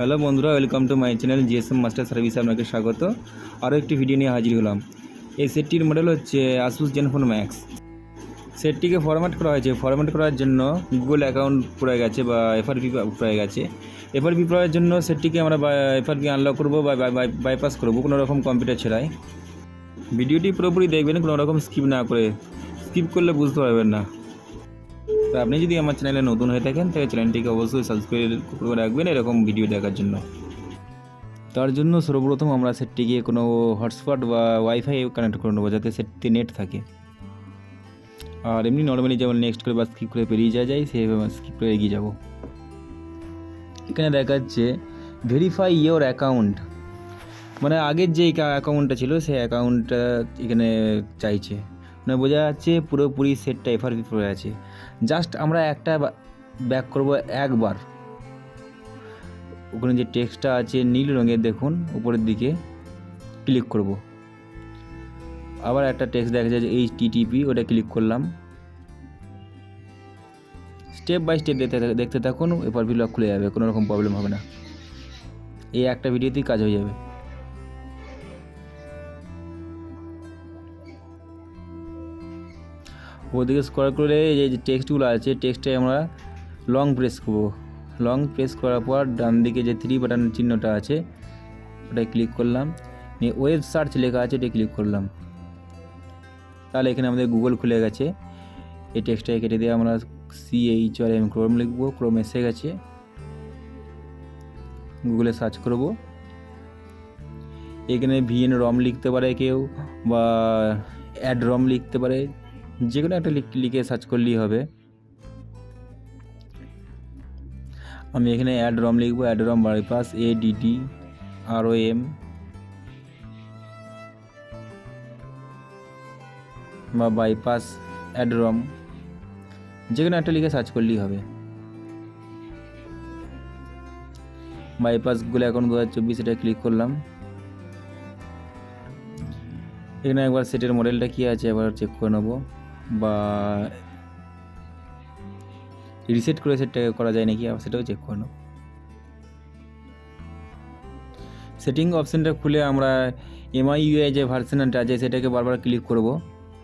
Hello বন্ধুরা, welcome to my channel GSM master service. আপনাকে স্বাগত। আরও একটি ভিডিও নিয়ে হাজির হলাম। এই সেটটির মডেল হচ্ছে আসুস জেনফোন ম্যাক্স। সেটটিকে ফরম্যাট করা হয়েছে। ফরম্যাট করার জন্য গুগল অ্যাকাউন্ট প্রয়োগ গেছে বা এফআরপি প্রয়োগ গেছে। এফআরপি প্রয়োগের জন্য সেটটিকে আমরা এফআরপি আনলক করবো বা বাইপাস করবো কোনো রকম কম্পিউটার ছাড়াই। ভিডিওটি পুরোপুরি দেখবেন, কোনো রকম স্কিপ না করে। স্কিপ করলে বুঝতে পারবেন না। তো আপনি যদি আমার চ্যানেলে নতুন হয়ে থাকেন তাহলে চ্যানেলটিকে অবশ্যই সাবস্ক্রাইব করে রাখবেন এরকম ভিডিও দেখার জন্য। তার জন্য সর্বপ্রথম আমরা সেটটিকে কোনো হটস্পট বা ওয়াইফাই কানেক্ট করে নেবো যাতে সেটটি নেট থাকে। আর এমনি নর্মালি যেমন নেক্সট করে বা স্কিপ করে পেরিয়ে যাওয়া যায় সেইভাবে স্কিপ করে এগিয়ে যাব। এখানে দেখাচ্ছে ভেরিফাই ইয়োর অ্যাকাউন্ট, মানে আগের যে অ্যাকাউন্টটা ছিল সেই অ্যাকাউন্টটা এখানে চাইছে, মানে বোঝা যাচ্ছে পুরোপুরি সেটটা এফআরপি পড়ে আছে। জাস্ট আমরা একটা ব্যাক করব একবার। ওখানে যে টেক্সটটা আছে নীল রঙের দেখুন উপরের দিকে ক্লিক করব। আবার একটা টেক্সট দেখা যায় যে HTTP, ওটা ক্লিক করলাম। স্টেপ বাই স্টেপ দেখতে থাকুন, এফআরপি লক খুলে যাবে, কোনো রকম প্রবলেম হবে না। এই একটা ভিডিওতেই কাজ হয়ে যাবে। ওদিকে স্ক্রল করে এই যে টেক্সটগুলো আছে টেক্সটে আমরা লং প্রেস করব। লং প্রেস করার পর ডান দিকে যে 3 বাটন চিহ্নটা আছে ওটাই ক্লিক করলাম। নিয়ে ওয়েব সার্চ লেখা আছে ওটা ক্লিক করলাম। তাহলে এখানে আমাদের গুগল খুলে গেছে। এই টেক্সটটাকে কেটে দিয়ে আমরা CHRM ক্রোম লিখবো। ক্রোম এসে গেছে, গুগলে সার্চ করব। এখানে VN ROM লিখতে পারে কেউ বা অ্যাড ROM লিখতে পারে, যে কোনো একটা লিখে সার্চ করলেই হবে। আমি এখানে অ্যাড ROM লিখবো। Add ROM bypass ADD ROM বা বাইপাস অ্যাড ROM, যে কোনো একটা লিখে সার্চ করলেই হবে। বাইপাস গুগল অ্যাকাউন্ট 2024 এটা ক্লিক করলাম। এখানে একবার সেটের মডেলটা কী আছে একবার চেক করে নেবো, বা রিসেট করে সেটটাকে করা যায় নাকি সেটাও চেক করে নেব। সেটিং অপশানটা খুলে আমরা MIUI যে ভার্সনটা আছে সেটাকে বারবার ক্লিক করব।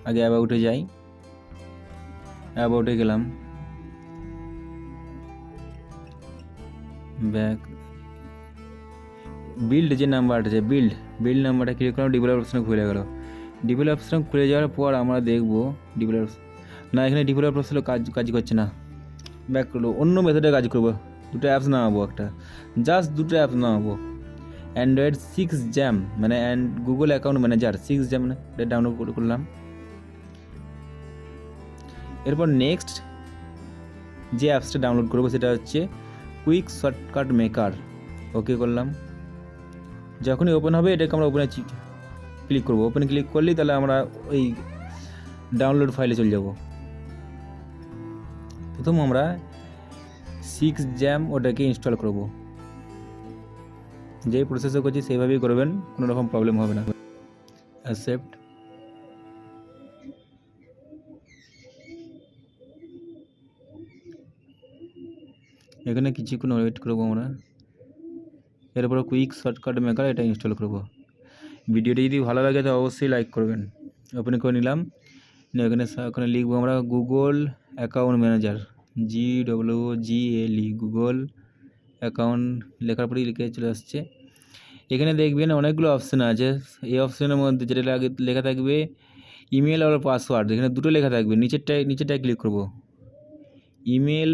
আগে অ্যাবাউটে যাই, অ্যাবাউটে গেলাম, ব্যাক, বিল্ড যে নাম্বারটা আছে বিল্ড নাম্বারটা ক্লিক করলাম। ডেভেলপার অপশান খুলে গেল। ডেভেলপার অপশান খুলে যাওয়ার পর আমরা দেখব ডেভেলপার, না এখানে ডেভেলপার অপশান কাজ করছে না। ব্যাক করবো, অন্য মেথডে কাজ করবো। দুটো অ্যাপস নামাবো, জাস্ট দুটো অ্যাপস নামাবো। অ্যান্ড্রয়েড 6 জ্যাম মানে গুগল অ্যাকাউন্ট ম্যানেজার 6 জ্যাম এটা ডাউনলোড করলাম। এরপর নেক্সট যে অ্যাপসটা ডাউনলোড করবো সেটা হচ্ছে কুইক শর্টকাট মেকার, ওকে করলাম। যখনই ওপেন হবে এটাকে আমরা ওপেনে ক্লিক করবো। ওপেন ক্লিক করলেই তাহলে আমরা ওই ডাউনলোড ফাইলে চলে যাব। প্রথম আমরা 6 জ্যাম ওটাকে ইনস্টল করব। যেই প্রসেসে করছি সেইভাবেই করবেন, কোনো রকম প্রবলেম হবে না। অ্যাকসেপ্ট, এখানে কিছুক্ষণ ওয়েট করবো আমরা। এরপর কুইক শর্টকাট মেকার এটা ইনস্টল করব। ভিডিওটি যদি ভালো লাগে তো অবশ্যই লাইক করবেন। ওপেন করে নিলাম। এখানে লিখবো আমরা Google account manager, GWGLE, Google account লেখার পরেই লিখে চলে আসছে। এখানে দেখবেন অনেকগুলো অপশান আছে। এই অপশানের মধ্যে যেটা লেখা থাকবে ইমেল আর পাসওয়ার্ড, এখানে দুটো লেখা থাকবে। নিচেরটায় ক্লিক করব। ইমেল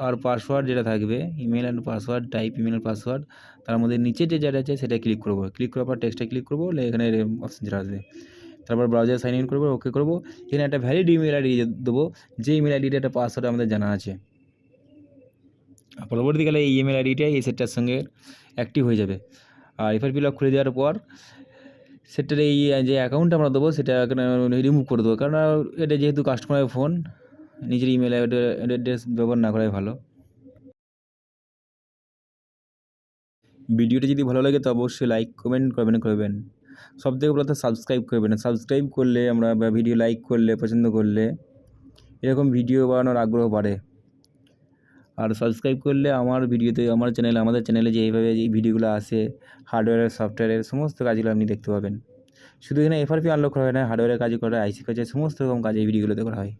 আর পাসওয়ার্ড যেটা থাকবে, email and password, type email আর পাসওয়ার্ড, তার মধ্যে নিচে যেটা আছে সেটা ক্লিক করব। ক্লিক করার পর টেক্সটে ক্লিক করবো, এখানে অপশান যেটা আসবে। তারপর ব্রাউজার সাইন ইন করবো, ওকে করবো। এখানে একটা ভ্যালিড ইমেল আইডি দেবো, যে ইমেল আইডিটা একটা পাসওয়ার্ড আমাদের জানা আছে। পরবর্তীকালে এই ইমেল আইডিটাই এই সেটটার সঙ্গে অ্যাক্টিভ হয়ে যাবে। আর এফআরপি লক খুলে দেওয়ার পর সেটার এই যে অ্যাকাউন্ট আমরা দেবো সেটা রিমুভ করে দেবো, কারণ এটা যেহেতু কাস্টমারের ফোন, নিজের ইমেল অ্যাড্রেস ব্যবহার না করাই ভালো। ভিডিওটি যদি ভালো লাগে তো অবশ্যই লাইক কমেন্ট করবেন। সবথেকে প্রথমে সাবস্ক্রাইব করবেন। সাবস্ক্রাইব করলে আমরা ভিডিও লাইক করলে, পছন্দ করলে এরকম ভিডিও বানানোর আগ্রহ বাড়ে। আর সাবস্ক্রাইব করলে আমার ভিডিওতে আমাদের চ্যানেলে যে এইভাবে এই ভিডিওগুলো আসে হার্ডওয়্যার সফটওয়্যারের সমস্ত কাজগুলো আপনি দেখতে পাবেন। শুধু এখানে এফআরপি আনলক করা হয় না, হার্ডওয়্যারের কাজ করা হয়, আইসি কাজ, সমস্ত রকম কাজ এই ভিডিওগুলোতে করা হয়।